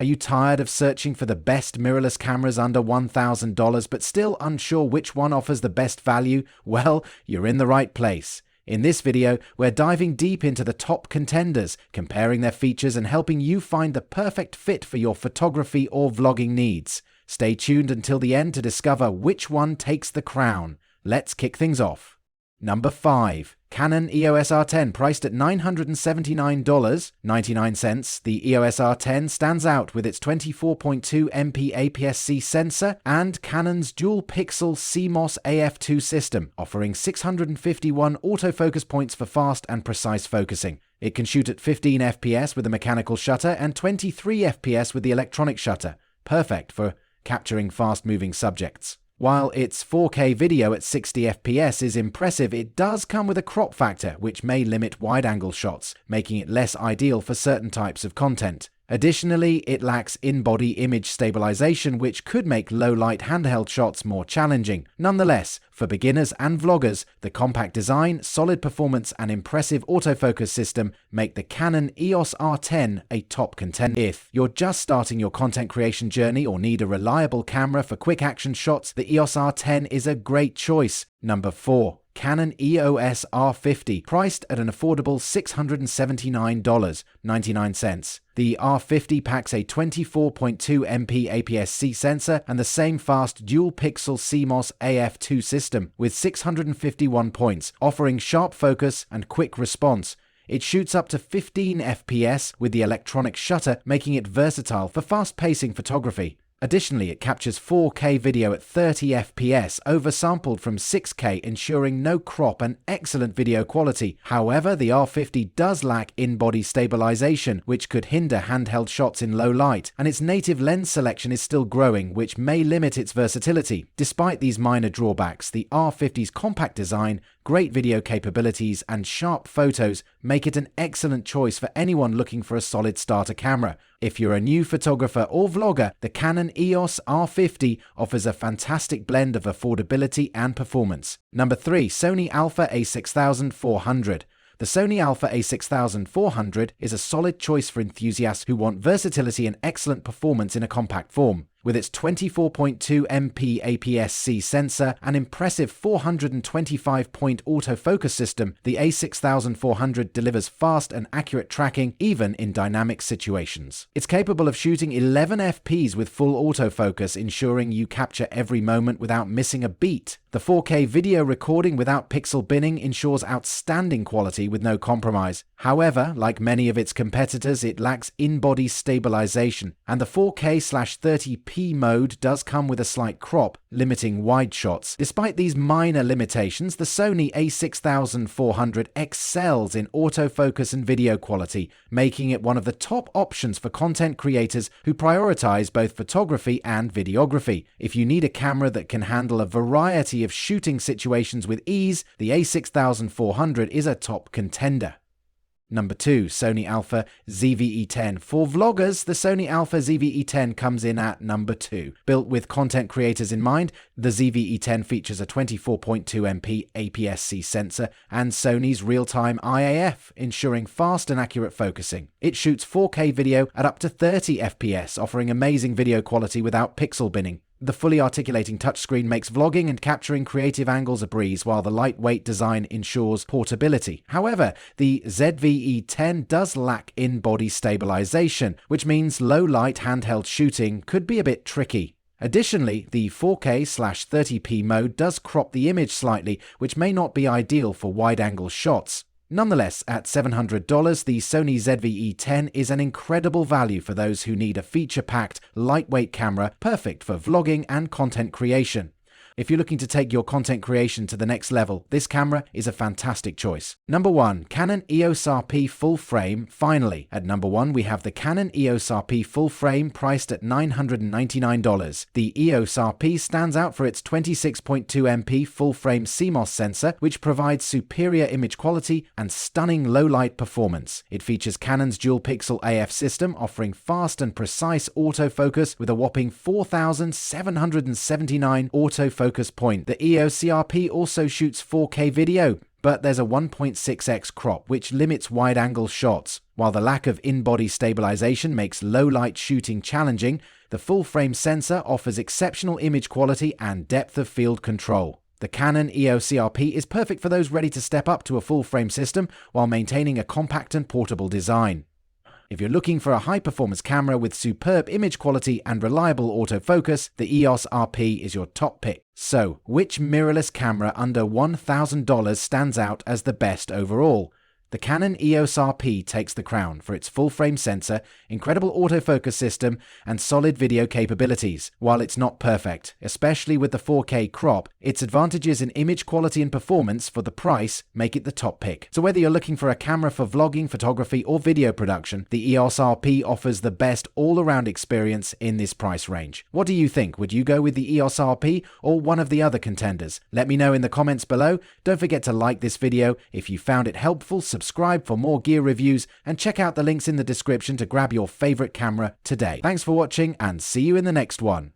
Are you tired of searching for the best mirrorless cameras under $1,000 but still unsure which one offers the best value? Well, you're in the right place. In this video, we're diving deep into the top contenders, comparing their features and helping you find the perfect fit for your photography or vlogging needs. Stay tuned until the end to discover which one takes the crown. Let's kick things off. Number 5. Canon EOS R10 priced at $979.99. The EOS R10 stands out with its 24.2 MP APS-C sensor and Canon's dual-pixel CMOS AF2 system, offering 651 autofocus points for fast and precise focusing. It can shoot at 15 FPS with a mechanical shutter and 23 FPS with the electronic shutter, perfect for capturing fast-moving subjects. While its 4K video at 60 FPS is impressive, it does come with a crop factor which may limit wide-angle shots, making it less ideal for certain types of content. Additionally, it lacks in-body image stabilization, which could make low-light handheld shots more challenging. Nonetheless, for beginners and vloggers, the compact design, solid performance, and impressive autofocus system make the Canon EOS R10 a top contender. If you're just starting your content creation journey or need a reliable camera for quick action shots, the EOS R10 is a great choice. Number 4. Canon EOS R50, priced at an affordable $679.99. The R50 packs a 24.2 MP APS-C sensor and the same fast dual-pixel CMOS AF2 system with 651 points, offering sharp focus and quick response. It shoots up to 15 FPS with the electronic shutter, making it versatile for fast-pacing photography. Additionally, it captures 4K video at 30 FPS, oversampled from 6K, ensuring no crop and excellent video quality. However, the R50 does lack in-body stabilization, which could hinder handheld shots in low light, and its native lens selection is still growing, which may limit its versatility. Despite these minor drawbacks, the R50's compact design, great video capabilities, and sharp photos make it an excellent choice for anyone looking for a solid starter camera. If you're a new photographer or vlogger, the Canon EOS R50 offers a fantastic blend of affordability and performance. Number 3. Sony Alpha a6400. The Sony Alpha a6400 is a solid choice for enthusiasts who want versatility and excellent performance in a compact form. With its 24.2 MP APS-C sensor and impressive 425-point autofocus system, the a6400 delivers fast and accurate tracking even in dynamic situations. It's capable of shooting 11 FPs with full autofocus, ensuring you capture every moment without missing a beat. The 4K video recording without pixel binning ensures outstanding quality with no compromise. However, like many of its competitors, it lacks in-body stabilization, and the 4K/30p mode does come with a slight crop, limiting wide shots. Despite these minor limitations, the Sony a6400 excels in autofocus and video quality, making it one of the top options for content creators who prioritize both photography and videography. If you need a camera that can handle a variety of shooting situations with ease, the a6400 is a top contender. Number 2. Sony Alpha ZV-E10. For vloggers, the Sony Alpha ZV-E10 comes in at number 2. Built with content creators in mind, the ZV-E10 features a 24.2 MP APS-C sensor and Sony's real-time IAF, ensuring fast and accurate focusing. It shoots 4K video at up to 30 FPS, offering amazing video quality without pixel binning. The fully articulating touchscreen makes vlogging and capturing creative angles a breeze, while the lightweight design ensures portability. However, the ZV-E10 does lack in-body stabilization, which means low-light handheld shooting could be a bit tricky. Additionally, the 4K/30p mode does crop the image slightly, which may not be ideal for wide-angle shots. Nonetheless, at $700, the Sony ZV-E10 is an incredible value for those who need a feature-packed, lightweight camera perfect for vlogging and content creation. If you're looking to take your content creation to the next level, this camera is a fantastic choice. Number 1. Canon EOS RP Full Frame. Finally, at number 1 we have the Canon EOS RP Full Frame priced at $999. The EOS RP stands out for its 26.2 MP full frame CMOS sensor, which provides superior image quality and stunning low-light performance. It features Canon's dual-pixel AF system, offering fast and precise autofocus with a whopping 4,779 autofocus focus point. The EOS R10 also shoots 4K video, but there's a 1.6x crop which limits wide-angle shots. While the lack of in-body stabilization makes low-light shooting challenging, the full-frame sensor offers exceptional image quality and depth of field control. The Canon EOS R10 is perfect for those ready to step up to a full-frame system while maintaining a compact and portable design. If you're looking for a high-performance camera with superb image quality and reliable autofocus, the EOS R10 is your top pick. So, which mirrorless camera under $1,000 stands out as the best overall? The Canon EOS R10 takes the crown for its full-frame sensor, incredible autofocus system, and solid video capabilities. While it's not perfect, especially with the 4K crop, its advantages in image quality and performance for the price make it the top pick. So whether you're looking for a camera for vlogging, photography, or video production, the EOS R10 offers the best all-around experience in this price range. What do you think? Would you go with the EOS R10 or one of the other contenders? Let me know in the comments below. Don't forget to like this video if you found it helpful. Subscribe for more gear reviews and check out the links in the description to grab your favorite camera today. Thanks for watching and see you in the next one.